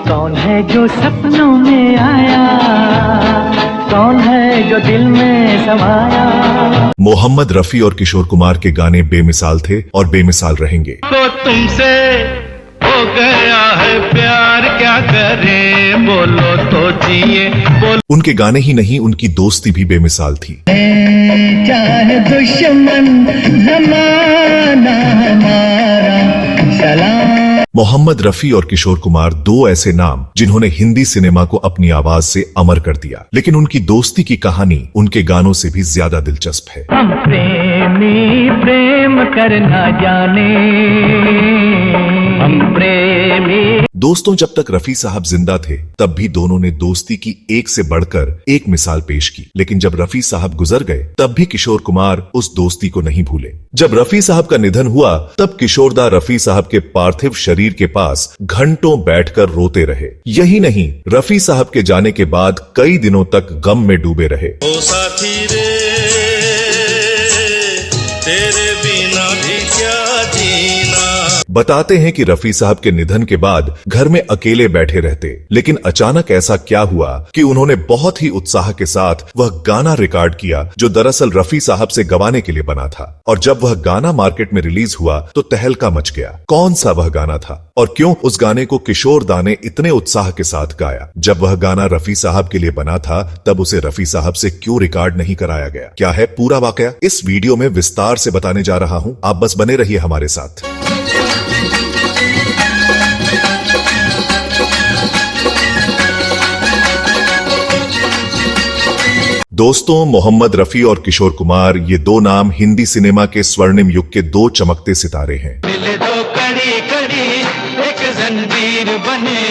कौन है जो सपनों में आया, कौन है जो दिल में समाया। मोहम्मद रफी और किशोर कुमार के गाने बेमिसाल थे और बेमिसाल रहेंगे। तो तुमसे हो गया है प्यार, क्या करें बोलो तो जिए बोलो। उनके गाने ही नहीं, उनकी दोस्ती भी बेमिसाल थी। चाहे दुश्मन जमाना हमारा सलाम। मोहम्मद रफी और किशोर कुमार दो ऐसे नाम जिन्होंने हिंदी सिनेमा को अपनी आवाज से अमर कर दिया, लेकिन उनकी दोस्ती की कहानी उनके गानों से भी ज्यादा दिलचस्प है। हम प्रेमी प्रेम करना जाने, हम प्रेमी। दोस्तों, जब तक रफी साहब जिंदा थे तब भी दोनों ने दोस्ती की एक से बढ़कर एक मिसाल पेश की, लेकिन जब रफी साहब गुजर गए तब भी किशोर कुमार उस दोस्ती को नहीं भूले। जब रफी साहब का निधन हुआ तब किशोरदा रफी साहब के पार्थिव शरीर के पास घंटों बैठकर रोते रहे। यही नहीं, रफी साहब के जाने के बाद कई दिनों तक गम में डूबे रहे। ओ साथी रे, तेरे बिना भी क्या जीना। बताते हैं कि रफी साहब के निधन के बाद घर में अकेले बैठे रहते, लेकिन अचानक ऐसा क्या हुआ कि उन्होंने बहुत ही उत्साह के साथ वह गाना रिकॉर्ड किया जो दरअसल रफी साहब से गवाने के लिए बना था। और जब वह गाना मार्केट में रिलीज हुआ तो तहलका मच गया। कौन सा वह गाना था और क्यों उस गाने को किशोरदा ने इतने उत्साह के साथ गाया? जब वह गाना रफी साहब के लिए बना था तब उसे रफी साहब से क्यों रिकॉर्ड नहीं कराया गया? क्या है पूरा वाकया? इस वीडियो में विस्तार से बताने जा रहा हूं, आप बस बने रहिए हमारे साथ। दोस्तों, मोहम्मद रफी और किशोर कुमार ये दो नाम हिंदी सिनेमा के स्वर्णिम युग के दो चमकते सितारे हैं। मिले दो कड़ी कड़ी एक जंजीर बने,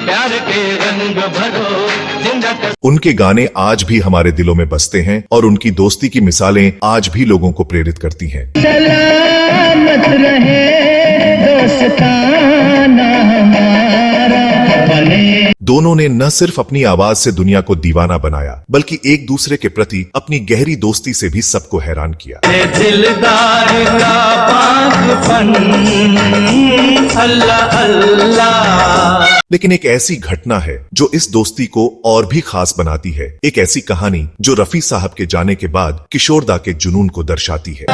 प्यार के रंग भरो जिंदा कर। उनके गाने आज भी हमारे दिलों में बसते हैं और उनकी दोस्ती की मिसालें आज भी लोगों को प्रेरित करती हैं। सलामत रहे दोस्ताना हमारा बने। दोनों ने न सिर्फ अपनी आवाज से दुनिया को दीवाना बनाया, बल्कि एक दूसरे के प्रति अपनी गहरी दोस्ती से भी सबको हैरान किया। दिलदार का पागलपन, अल्लाह अल्लाह। लेकिन एक ऐसी घटना है जो इस दोस्ती को और भी खास बनाती है। एक ऐसी कहानी जो रफी साहब के जाने के बाद किशोरदा के जुनून को दर्शाती है।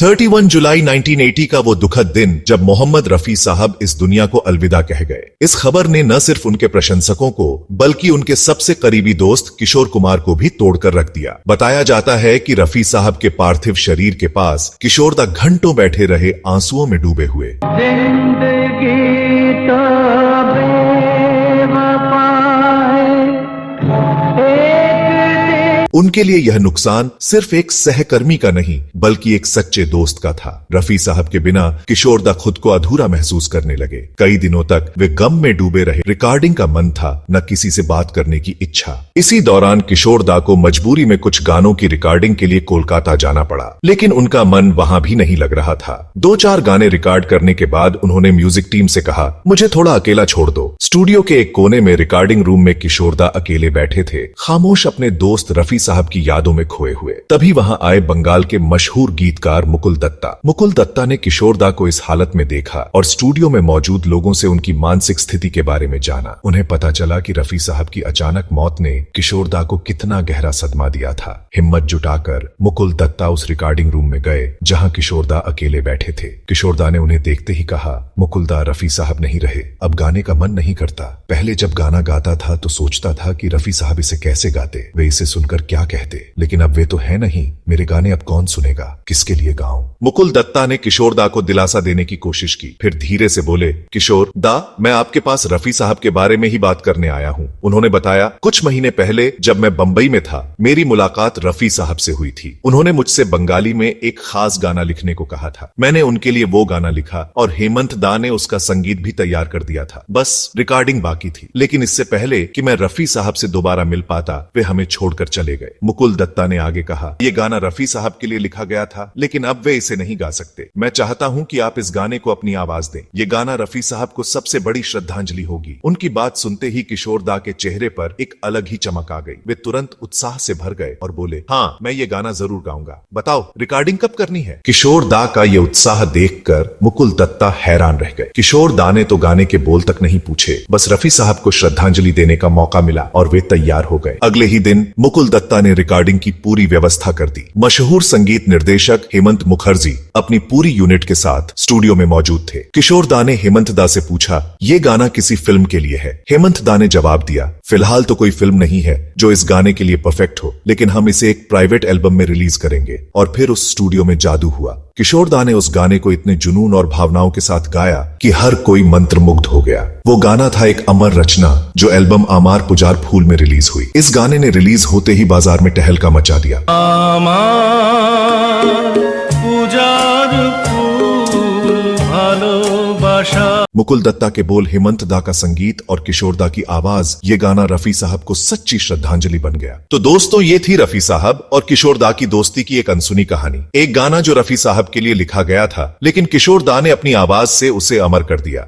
31 जुलाई 1980 का वो दुखद दिन जब मोहम्मद रफी साहब इस दुनिया को अलविदा कह गए। इस खबर ने न सिर्फ उनके प्रशंसकों को बल्कि उनके सबसे करीबी दोस्त किशोर कुमार को भी तोड़कर रख दिया। बताया जाता है कि रफी साहब के पार्थिव शरीर के पास किशोरदा घंटों बैठे रहे, आंसुओं में डूबे हुए। जिंदगी तो बेवफा उनके लिए यह नुकसान सिर्फ एक सहकर्मी का नहीं बल्कि एक सच्चे दोस्त का था। रफी साहब के बिना किशोरदा खुद को अधूरा महसूस करने लगे। कई दिनों तक वे गम में डूबे रहे। रिकॉर्डिंग का मन था, न किसी से बात करने की इच्छा। इसी दौरान किशोरदा को मजबूरी में कुछ गानों की रिकॉर्डिंग के लिए कोलकाता जाना पड़ा, लेकिन उनका मन वहां भी नहीं लग रहा था। 2-4 गाने रिकॉर्ड करने के बाद उन्होंने म्यूजिक टीम से कहा, मुझे थोड़ा अकेला छोड़ दो। स्टूडियो के एक कोने में रिकॉर्डिंग रूम में किशोरदा अकेले बैठे थे, खामोश, अपने दोस्त रफी साहब की यादों में खोए हुए। तभी वहां आए बंगाल के मशहूर गीतकार मुकुल दत्ता। मुकुल दत्ता ने किशोरदा को इस हालत में देखा और स्टूडियो में मौजूद लोगों से उनकी मानसिक स्थिति के बारे में जाना। उन्हें पता चला कि रफी साहब की अचानक मौत ने किशोरदा को कितना गहरा सदमा दिया था। हिम्मत जुटाकर मुकुल दत्ता उस रिकॉर्डिंग रूम में गए जहां किशोरदा अकेले बैठे थे। किशोरदा ने उन्हें देखते ही कहा, मुकुलदा, रफी साहब नहीं रहे, अब गाने का मन नहीं करता। पहले जब गाना गाता था तो सोचता था कि रफी साहब इसे कैसे गाते, वे इसे सुनकर क्या कहते, लेकिन अब वे तो है नहीं। मेरे गाने अब कौन सुनेगा, किसके लिए गाऊं? मुकुल दत्ता ने किशोरदा को दिलासा देने की कोशिश की, फिर धीरे से बोले, किशोर दा, मैं आपके पास रफी साहब के बारे में ही बात करने आया हूं। उन्होंने बताया, कुछ महीने पहले जब मैं बंबई में था मेरी मुलाकात रफी साहब से हुई थी। उन्होंने मुझसे बंगाली में एक खास गाना लिखने को कहा था। मैंने उनके लिए वो गाना लिखा और हेमंत दा ने उसका संगीत भी तैयार कर दिया था। बस रिकॉर्डिंग बाकी थी। लेकिन इससे पहले कि मैं रफी साहब से दोबारा मिल पाता वे हमें छोड़कर चले चले गए। मुकुल दत्ता ने आगे कहा, ये गाना रफी साहब के लिए लिखा गया था, लेकिन अब वे इसे नहीं गा सकते। मैं चाहता हूं कि आप इस गाने को अपनी आवाज दें। ये गाना रफी साहब को सबसे बड़ी श्रद्धांजलि होगी। उनकी बात सुनते ही किशोर दा के चेहरे पर एक अलग ही चमक आ गई। वे तुरंत उत्साह से भर गए और बोले, हाँ, मैं ये गाना जरूर गाऊंगा। बताओ, रिकॉर्डिंग कब करनी है? किशोर दा का ये उत्साह देखकर मुकुल दत्ता हैरान रह गए। किशोर दा ने तो गाने के बोल तक नहीं पूछे, बस रफी साहब को श्रद्धांजलि देने का मौका मिला और वे तैयार हो गए। अगले ही दिन मुकुल दत्ता ने रिकॉर्डिंग की पूरी व्यवस्था कर दी। मशहूर संगीत निर्देशक हेमंत मुखर्जी अपनी पूरी यूनिट के साथ स्टूडियो में मौजूद थे। किशोर दा ने हेमंत दा से पूछा, ये गाना किसी फिल्म के लिए है? हेमंत दा ने जवाब दिया, फिलहाल तो कोई फिल्म नहीं है जो इस गाने के लिए परफेक्ट हो, लेकिन हम इसे एक प्राइवेट एल्बम में रिलीज करेंगे। और फिर उस स्टूडियो में जादू हुआ। किशोर दा ने उस गाने को इतने जुनून और भावनाओं के साथ गाया कि हर कोई मंत्रमुग्ध हो गया। वो गाना था एक अमर रचना जो एल्बम आमार पुजार फूल में रिलीज हुई। इस गाने ने रिलीज होते ही बाजार में टहलका मचा दिया। मुकुल दत्ता के बोल, हेमंत दा का संगीत और किशोर दा की आवाज, ये गाना रफी साहब को सच्ची श्रद्धांजलि बन गया। तो दोस्तों, ये थी रफी साहब और किशोर दा की दोस्ती की एक अनसुनी कहानी। एक गाना जो रफी साहब के लिए लिखा गया था, लेकिन किशोर दा ने अपनी आवाज से उसे अमर कर दिया।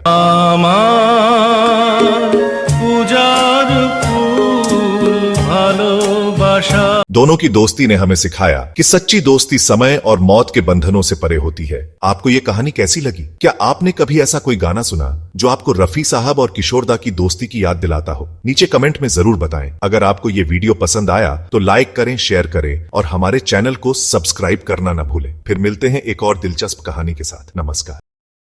दोनों की दोस्ती ने हमें सिखाया कि सच्ची दोस्ती समय और मौत के बंधनों से परे होती है। आपको ये कहानी कैसी लगी? क्या आपने कभी ऐसा कोई गाना सुना जो आपको रफी साहब और किशोर दा की दोस्ती की याद दिलाता हो? नीचे कमेंट में जरूर बताएं। अगर आपको ये वीडियो पसंद आया तो लाइक करें, शेयर करें और हमारे चैनल को सब्सक्राइब करना न भूलें। फिर मिलते हैं एक और दिलचस्प कहानी के साथ। नमस्कार।